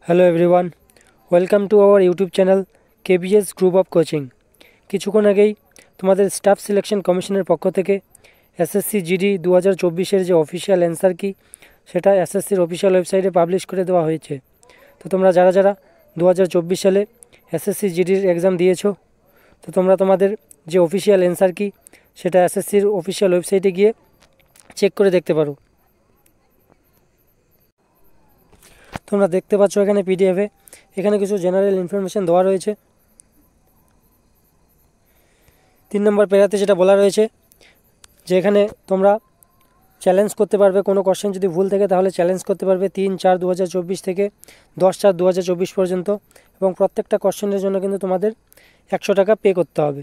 Hello everyone, welcome to our YouTube channel KBS group of coaching. কিছুক্ষণ আগেই তোমাদের staff selection কমিশনের পক্ষ থেকে এসএসসি জিডি 2024-এর যে অফিসিয়াল অ্যান্সার কি সেটা এসএসসির অফিসিয়াল ওয়েবসাইটে পাবলিশ করে দেওয়া হয়েছে। তো তোমরা যারা যারা 2024 সালে এসএসসি জিডির এক্সাম দিয়েছো, তো তোমরা তোমাদের যে অফিসিয়াল অ্যান্সার কি সেটা এসএসসির অফিসিয়াল ওয়েবসাইটে গিয়ে চেক করে দেখতে পারো। তোমরা দেখতে পাচ্ছ এখানে পিডিএফে এখানে কিছু জেনারেল ইনফরমেশন দেওয়া রয়েছে। 3 নম্বর প্যারাতে যেটা বলা রয়েছে যে এখানে তোমরা চ্যালেঞ্জ করতে পারবে, কোনো কোশ্চেন যদি ভুল থাকে তাহলে চ্যালেঞ্জ করতে পারবে 3/4/2024 থেকে 10/4/2024 পর্যন্ত, এবং প্রত্যেকটা কোশ্চেনের জন্য কিন্তু তোমাদের 100 টাকা পে করতে হবে।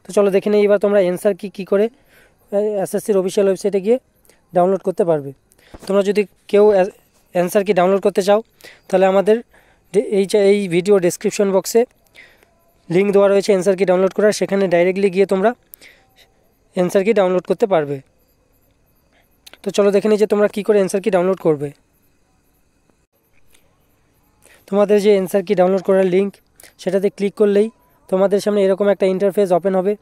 তো চলো দেখে নিই এবার তোমরা অ্যান্সার কি করে এসএসসির অফিসিয়াল ওয়েবসাইটে গিয়ে ডাউনলোড করতে পারবে। তোমরা যদি কেউ অ্যান্সার কি ডাউনলোড করতে চাও তাহলে আমাদের এই ভিডিও ডেসক্রিপশন বক্সে লিঙ্ক দেওয়া রয়েছে অ্যান্সার কি ডাউনলোড করার, সেখানে ডাইরেক্টলি গিয়ে তোমরা অ্যান্সার কি ডাউনলোড করতে পারবে। তো চলো দেখে নিই যে তোমরা কী করে অ্যান্সার কি ডাউনলোড করবে। তোমাদের যে অ্যান্সার কি ডাউনলোড করার লিঙ্ক সেটাতে ক্লিক করলেই তোমাদের সামনে এরকম একটা ইন্টারফেস ওপেন হবে।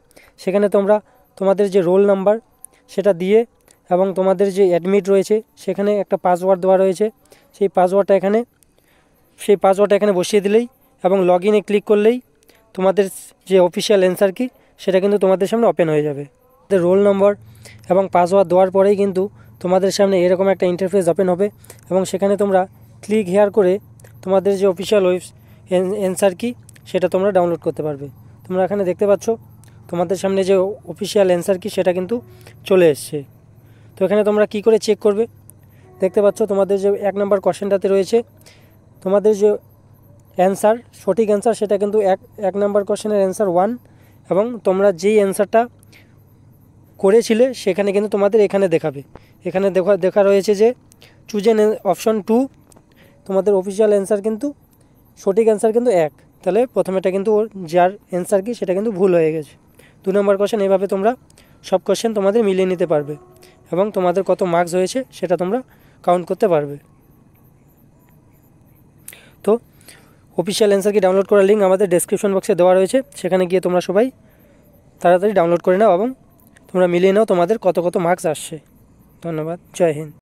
সেখানে তোমরা তোমাদের যে রোল নাম্বার সেটা দিয়ে এবং তোমাদের যে অ্যাডমিট রয়েছে সেখানে একটা পাসওয়ার্ড দেওয়া রয়েছে, সেই পাসওয়ার্ডটা এখানে বসিয়ে দিলেই এবং লগ ইনে ক্লিক করলেই তোমাদের যে অফিসিয়াল অ্যান্সার কি সেটা কিন্তু তোমাদের সামনে ওপেন হয়ে যাবে। রোল নম্বর এবং পাসওয়ার্ড দেওয়ার পরেই কিন্তু তোমাদের সামনে এরকম একটা ইন্টারফেস ওপেন হবে এবং সেখানে তোমরা ক্লিক হেয়ার করে তোমাদের যে অফিসিয়াল অ্যান্সার কি সেটা তোমরা ডাউনলোড করতে পারবে। তোমরা এখানে দেখতে পাচ্ছ তোমাদের সামনে যে অফিসিয়াল অ্যান্সার কি সেটা কিন্তু চলে এসছে। তো এখানে তোমরা কি করে চেক করবে, দেখতে পাচ্ছ তোমাদের যে 1 নম্বর কোশ্চেনটাতে রয়েছে তোমাদের যে অ্যান্সার, সঠিক অ্যান্সার সেটা কিন্তু এক নম্বর কোশ্চেনের অ্যান্সার 1, এবং তোমরা যেই অ্যান্সারটা করেছিলে সেখানে কিন্তু তোমাদের এখানে দেখাবে। এখানে দেখা রয়েছে যে চুজ এন অপশন 2, তোমাদের অফিসিয়াল অ্যান্সার কিন্তু সঠিক অ্যান্সার কিন্তু 1, তাহলে প্রথমেটা কিন্তু যার অ্যান্সার কি সেটা কিন্তু ভুল হয়ে গেছে। 2 নম্বর কোশ্চেন, এভাবে তোমরা সব কোশ্চেন তোমাদের মিলিয়ে নিতে পারবে এবং তোমাদের কত মার্কস হয়েছে সেটা তোমরা কাউন্ট করতে পারবে। তো অফিসিয়াল অ্যান্সার কি ডাউনলোড করার লিঙ্ক আমাদের ডেসক্রিপশন বক্সে দেওয়া রয়েছে, সেখানে গিয়ে তোমরা সবাই তাড়াতাড়ি ডাউনলোড করে নাও এবং তোমরা মিলিয়ে নাও তোমাদের কত মার্কস আসছে। ধন্যবাদ, জয় হিন্দ।